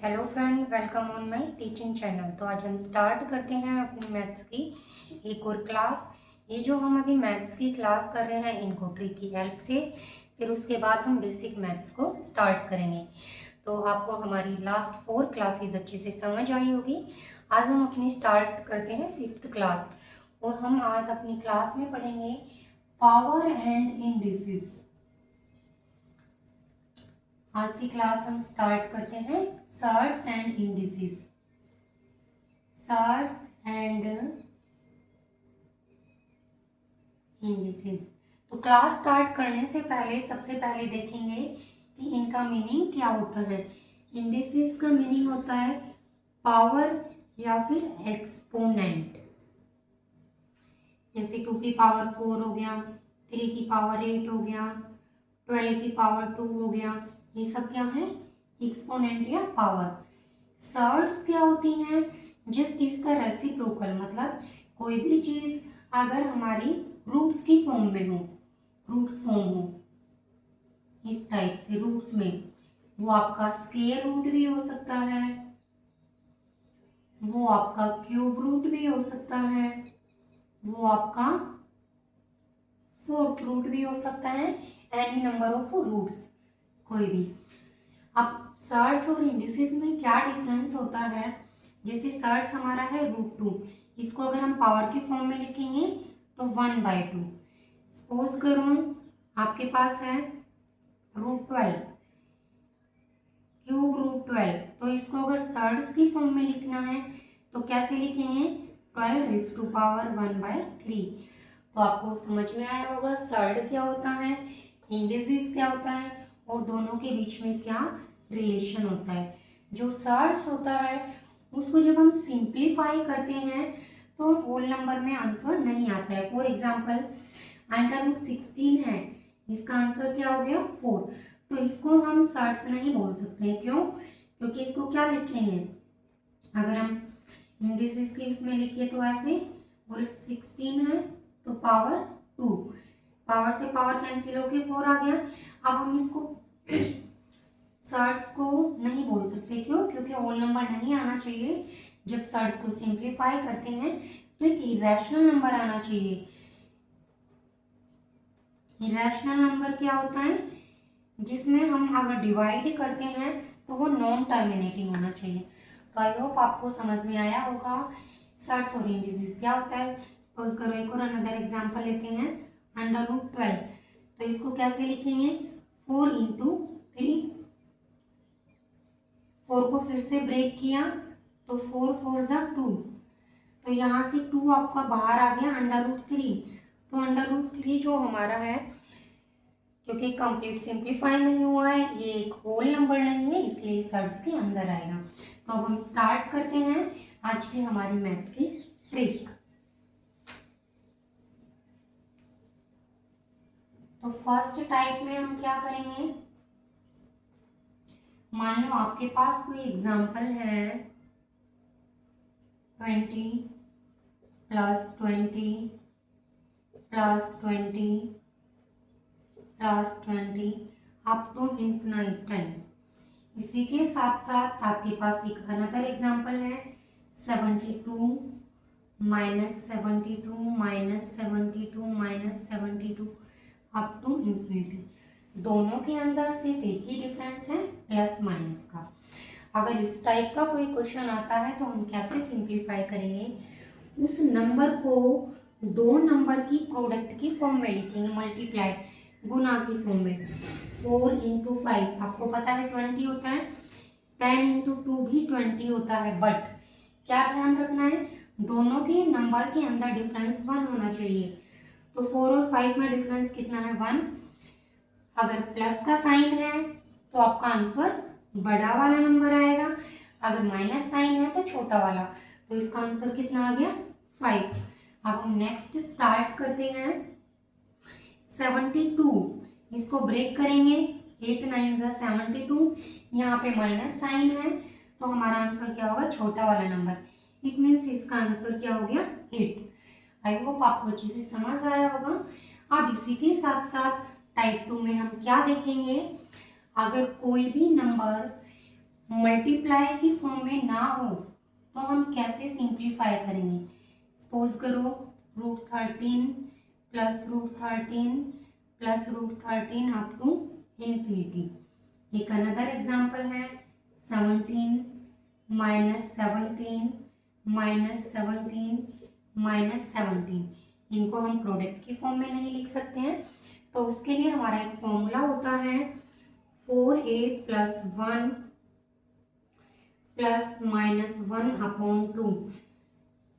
Hello friend, welcome on my teaching channel. तो आज हम स्टार्ट करते हैं अपनी मैथ्स की एक और क्लास। ये जो हम अभी मैथ्स की क्लास कर रहे हैं इनको ट्रिक की हेल्प से, फिर उसके बाद हम बेसिक मैथ्स को स्टार्ट करेंगे। तो आपको हमारी लास्ट 4 क्लासेस अच्छे से समझ आई होगी। आज हम अपनी स्टार्ट करते हैं 5th क्लास और हम आज अपनी क्लास में पढ़ेंगे पावर एंड इंडिसेस। आज की क्लास हम स्टार्ट करते हैं shirts and indices. Shirts and indices. तो क्लास स्टार्ट करने से पहले सबसे पहले देखेंगे कि इनका मीनिंग क्या होता है। इंडिसेस का मीनिंग होता है पावर या फिर एक्सपोनेंट। जैसे 2 की पावर 4 हो गया, 3 की पावर 8 हो गया, 12 की पावर 2 हो गया। ये सब क्या है? एक्सपोनेंट या पावर। सर्ट्स क्या होती हैं? जस्ट इसका रेसिप्रोकल, मतलब कोई भी चीज अगर हमारी रूट्स की फॉर्म में हो, रूट्स फॉर्म हो इस टाइप से रूट्स में, वो आपका स्क्वायर रूट भी हो सकता है, वो आपका क्यूब रूट भी हो सकता है, वो आपका फोर्थ रूट भी हो सकता है, एनी नंबर ऑफ रूट्स कोई भी। अब सर्ट्स और इंडिसेस में क्या डिफरेंस होता है? जैसे सर्ट्स हमारा है √2, इसको अगर हम पावर की फॉर्म में लिखेंगे तो 1/2। सपोज करो आपके पास है √12, क्यूब √12, तो इसको अगर सर्ट्स की फॉर्म में लिखना है तो कैसे लिखेंगे? 12⁻⁴। तो आपको समझ में आया होगा सर्ड क्या होता है, इंडिसेस क्या होता है और दोनों के बीच में क्या रिलेशन होता है। जो सर्ट्स होता है उसको जब हम सिंप्लीफाई करते हैं तो होल नंबर में आंसर नहीं आता है। फॉर एग्जाम्पल √16 है, इसका आंसर क्या हो गया? 4। तो इसको हम सर्ट्स नहीं बोल सकते हैं। क्यों? क्योंकि इसको क्या लिखेंगे अगर हम इंडिसेस की उसमें लिखिए तो ऐसे, और 16 है तो पावर 2, पावर से पावर कैंसिल होके 4 आ गया। अब हम इसको सर्ट्स को नहीं बोल सकते। क्यों? क्योंकि होल नंबर नहीं आना चाहिए। जब सर्ट्स को सिंप्लीफाई करते हैं तो एक इरेशनल नंबर आना चाहिए। इरेशनल नंबर क्या होता है? जिसमें हम अगर डिवाइड करते हैं तो वो नॉन टर्मिनेटिंग होना चाहिए। तो आई होप आपको समझ में आया होगा सर्ट्स और इंडिसेस क्या होता है। सपोज करो एक और अनदर एग्जांपल लेते हैं, √12, तो इसको कैसे लिखेंगे? 4 × 3, 4 को फिर से ब्रेक किया तो 4 4 = 2, तो यहाँ से 2 आपका बाहर आ गया √3। तो √3 जो हमारा है, क्योंकि कंप्लीट सिंप्लीफाई नहीं हुआ है, ये एक होल नंबर नहीं है, इसलिए सर्ट्स के अंदर आएगा। तो अब हम स्टार्ट करते हैं आज की हमारी मैथ की ट्रिक। तो फर्स्ट टाइप में हम क्या करेंगे? मान लो आपके पास कोई एग्जांपल है 20 + 20 + 20 + 20 अप टू इन्फिनाइट टाइम। इसी के साथ साथ आपके पास एक अनदर एग्जांपल है 72 - 72 - 72 - 72 अप टू इंफिनिटी। दोनों के अंदर सिर्फ एक ही डिफरेंस है, प्लस माइनस का। अगर इस टाइप का कोई क्वेश्चन आता है तो हम कैसे सिंप्लीफाई करेंगे? उस नंबर को दो नंबर की प्रोडक्ट की फॉर्म में लिखेंगे, मल्टीप्लाई, गुना की फॉर्म में। 4 × 5 आपको पता है 20 होता है, 10 × 2 भी 20 होता है, बट क्या ध्यान रखना है? दोनों के नंबर के अंदर डिफरेंस 1 होना चाहिए। तो 4 और 5 में डिफरेंस कितना है? 1। अगर प्लस का साइन है तो आपका आंसर बड़ा वाला नंबर आएगा, अगर माइनस साइन है तो छोटा वाला। तो इसका आंसर कितना आ गया? 5। अब हम नेक्स्ट स्टार्ट करते हैं 72, इसको ब्रेक करेंगे, 8 9 = 72, यहाँ पे माइनस साइन है तो हमारा आंसर क्या होगा? छोटा वाला नंबर। इट मीन्स इसका आंसर क्या हो गया? 8। आई होप आपको अच्छे से समझ आया होगा। अब इसी के साथ साथ टाइप 2 में हम क्या देखेंगे? अगर कोई भी नंबर मल्टीप्लाई की फॉर्म में ना हो तो हम कैसे सिंप्लीफाई करेंगे। सपोज करो √13 plus √13 plus √13 up to infinity. एक अनदर एग्जाम्पल है 17 माइनस 17 माइनस 17 माइनस 17। इनको हम प्रोडक्ट की फॉर्म में नहीं लिख सकते हैं, तो उसके लिए हमारा एक फॉर्मूला होता है 4a प्लस 1 प्लस माइनस 1/2।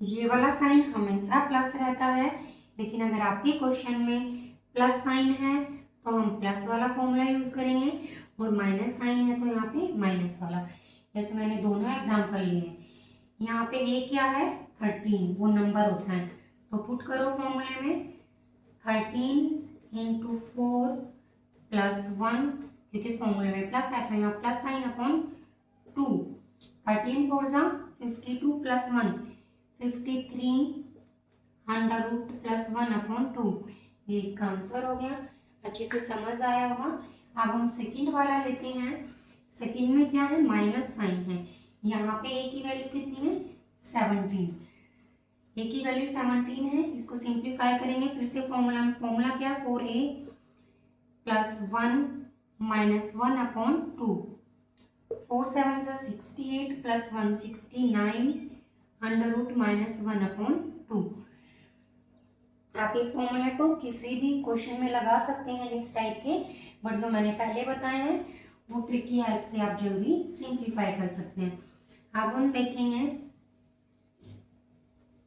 ये वाला साइन हमेशा प्लस रहता है, लेकिन अगर आपके क्वेश्चन में प्लस साइन है तो हम प्लस वाला फॉर्मूला यूज करेंगे, और माइनस साइन है तो यहाँ पे माइनस वाला। जैसे मैंने दोनों एग्जाम्पल लिए, यहाँ पे a क्या है 13, वो नंबर होता है, तो पुट करो फॉर्मूले में 13 इंटू 4 प्लस 1, क्योंकि फॉर्मूले में प्लस है तो यहाँ प्लस साइन अपॉन 2। 13 4 जा 52 प्लस 1 53 अंडर रूट प्लस 1/2। ये इसका आंसर हो गया। अच्छे से समझ आया होगा। अब हम सेकंड वाला लेते हैं। सेकंड में क्या है, माइनस साइन है। यहाँ पे a की वैल्यू कितनी है 17, a की वैल्यू 17 है। इसको सिंप्लीफाई करेंगे फिर से फॉर्मूला क्या है 4a प्लस 1 माइनस 1/2। 4 7 से 68 प्लस 1 69 अंडर रूट माइनस 1/2। आप इस फॉर्मूले को किसी भी क्वेश्चन में लगा सकते हैं इस टाइप के, बट जो मैंने पहले बताए हैं वो ट्रिक की हेल्प से आप जल्दी सिंप्लीफाई कर सकते हैं। अब हम देखेंगे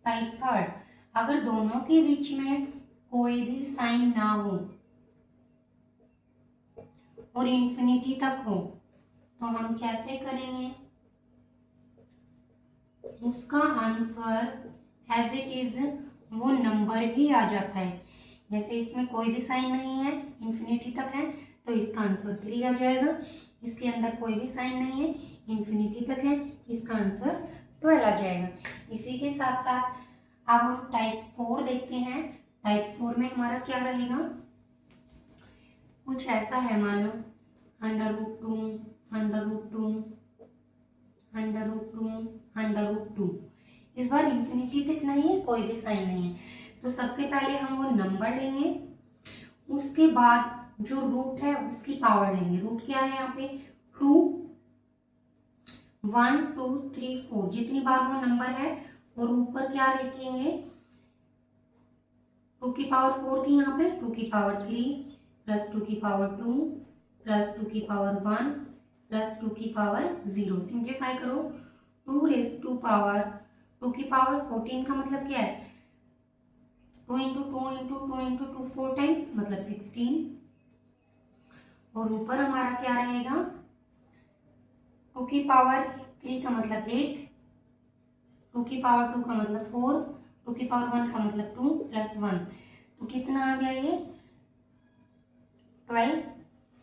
टाइप थर्ड। अगर दोनों के बीच में कोई भी साइन ना हो और इंफिनिटी तक हो तो हम कैसे करेंगे। उसका आंसर एज इट इज वो नंबर ही आ जाता है। जैसे इसमें कोई भी साइन नहीं है, इंफिनिटी तक है, तो इसका आंसर 3 आ जाएगा। इसके अंदर कोई भी साइन नहीं है, इंफिनिटी तक है, इसका आंसर 12 आ जाएगा। इसी के साथ साथ अब हम टाइप 4 देखते हैं। टाइप 4 में हमारा क्या रहेगा, कुछ ऐसा है, मान लो √2 √2 √2 √2। इस बार इंफिनिटी तक नहीं है, कोई भी साइन नहीं है, तो सबसे पहले हम वो नंबर लेंगे, उसके बाद जो रूट है उसकी पावर लेंगे। रूट क्या है यहाँ पे 2, 1 2 3 4, जितनी बार वो नंबर है, और ऊपर क्या लिखेंगे 2 की पावर 4 थी यहाँ पे, 2 की पावर 3 प्लस 2 की पावर 2 प्लस 2 की पावर 1 प्लस 2 की पावर 0। सिंप्लीफाई करो 2 रेज टू पावर 2 की पावर 14 का मतलब क्या है 2 इंटू 2 इंटू 2 इंटू 2 4 टाइम्स, मतलब 16। और ऊपर हमारा क्या रहेगा 2 की पावर 3 का मतलब 8, 2 की पावर 2 का मतलब 4, 2 की पावर 1 का मतलब 2 प्लस 1, तो कितना आ गया ये 12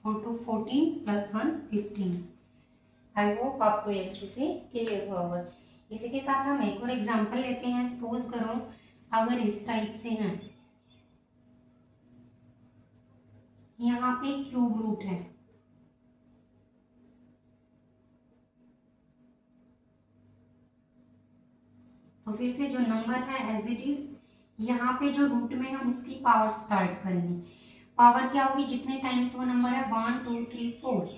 और 2 14 प्लस 1 15। आई होप आपको ये अच्छे से क्लियर हुआ होगा। इसी के साथ हम एक और एग्जांपल लेते हैं। सपोज करो अगर इस टाइप से है, यहाँ पे क्यूब रूट है, तो फिर से जो नंबर है एज इट इज, यहाँ पे जो रूट में है उसकी पावर स्टार्ट करेंगे। पावर क्या होगी, जितने टाइम्स वो नंबर है 1 2 3 4,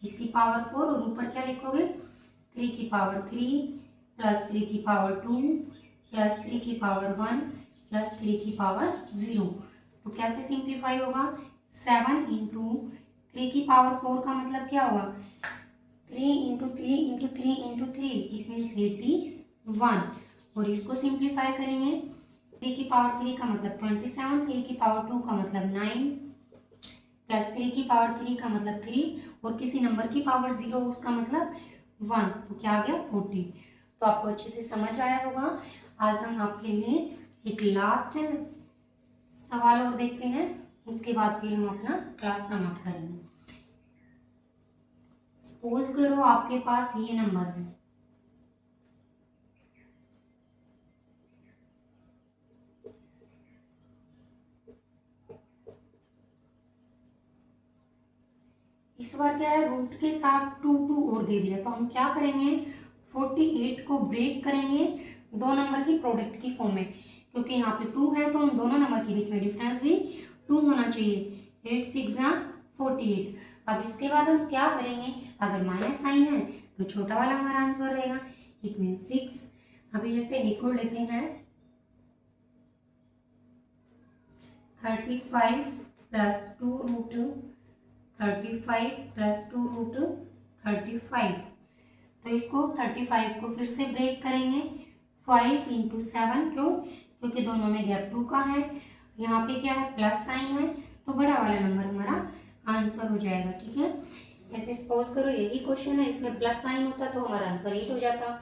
इसकी पावर 4, और ऊपर क्या लिखोगे 3 की पावर 3 प्लस 3 की पावर 2 प्लस 3 की पावर 1 प्लस 3 की पावर 0। तो कैसे सिंप्लीफाई होगा 7 इंटू 3 की पावर 4 का मतलब क्या होगा 3 into 3 into 3 into 3, it means 81। और इसको सिंप्लीफाई करेंगे 3 की पावर 3 का मतलब 27, 3 की पावर 2 का मतलब 9 प्लस 3 की पावर 3 का मतलब 3, और किसी नंबर की पावर 0 उसका मतलब 1, तो क्या आ गया 40। तो आपको अच्छे से समझ आया होगा। आज हम आपके लिए एक लास्ट सवाल और देखते हैं, उसके बाद फिर हम अपना क्लास समाप्त करेंगे। सपोज करो आपके पास ये नंबर है, इस बार क्या है, रूट के साथ 2 और दे दिया, तो हम क्या करेंगे, 48 को ब्रेक करेंगे दो नंबर की प्रोडक्ट की फॉर्म में, क्योंकि यहाँ पे 2 है तो उन दोनों नंबर के बीच में डिफरेंस भी 2 होना चाहिए। 8 6 48। अब इसके बाद हम क्या करेंगे, अगर माइनस साइन है तो छोटा वाला हमारा आंसर रहेगा, इट मीन 6। अभी जैसे एक और लेते हैं, 35 प्लस 2 रूट 35 प्लस 2 रूट 35। तो इसको 35 को फिर से ब्रेक करेंगे 5 इंटू 7, क्यों, क्योंकि दोनों में गैप 2 का है, यहाँ पे क्या है प्लस साइन है, तो बड़ा वाला नंबर हमारा आंसर हो जाएगा। ठीक है, जैसे सपोज करो यही क्वेश्चन है, इसमें प्लस साइन होता तो हमारा आंसर 8 हो जाता,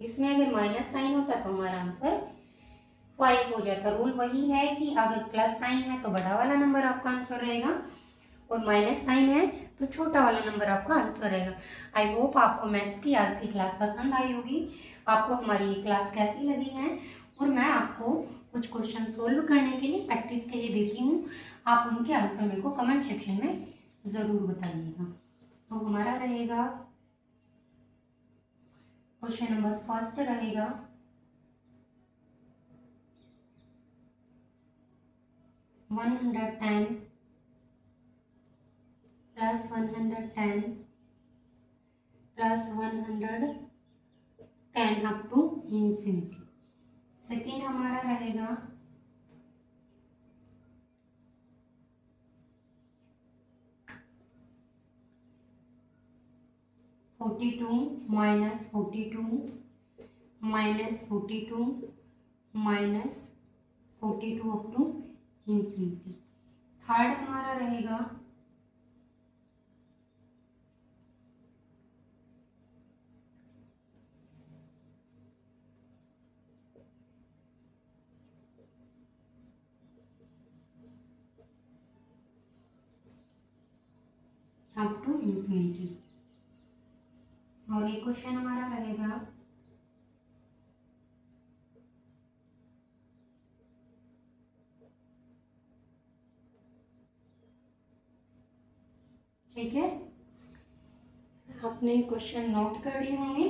इसमें अगर माइनस साइन होता तो हमारा आंसर 5 हो जाता। रूल वही है कि अगर प्लस साइन है तो बड़ा वाला नंबर आपका आंसर रहेगा, और माइनस साइन है तो छोटा वाला नंबर आपका आंसर रहेगा। आई होप आपको मैथ्स की आज की क्लास पसंद आई होगी, आपको हमारी ये क्लास कैसी लगी है, और मैं आपको कुछ क्वेश्चन सोल्व करने के लिए प्रैक्टिस के लिए देती हूँ, आप उनके आंसर मेरे को कमेंट सेक्शन में ज़रूर बताइएगा। तो हमारा रहेगा क्वेश्चन नंबर फर्स्ट रहेगा 110 plus 110 plus 110 up to infinity. Second हमारा रहेगा 42 minus 42 minus 42 minus 42 up to infinity. Third हमारा रहेगा 1 अप टू इंफिनिटी। और एक क्वेश्चन हमारा रहेगा ठीक है, आपने क्वेश्चन नोट कर लिए होंगे।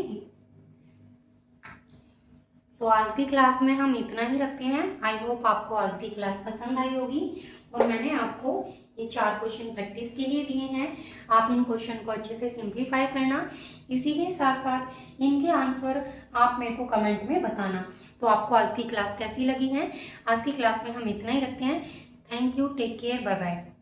तो आज की क्लास में हम इतना ही रखते हैं। आई होप आपको आज की क्लास पसंद आई होगी, और मैंने आपको ये 4 क्वेश्चन प्रैक्टिस के लिए दिए हैं, आप इन क्वेश्चन को अच्छे से सिंप्लीफाई करना, इसी के साथ साथ इनके आंसर आप मेरे को कमेंट में बताना। तो आपको आज की क्लास कैसी लगी है, आज की क्लास में हम इतना ही रखते हैं। Thank you, take care, bye bye.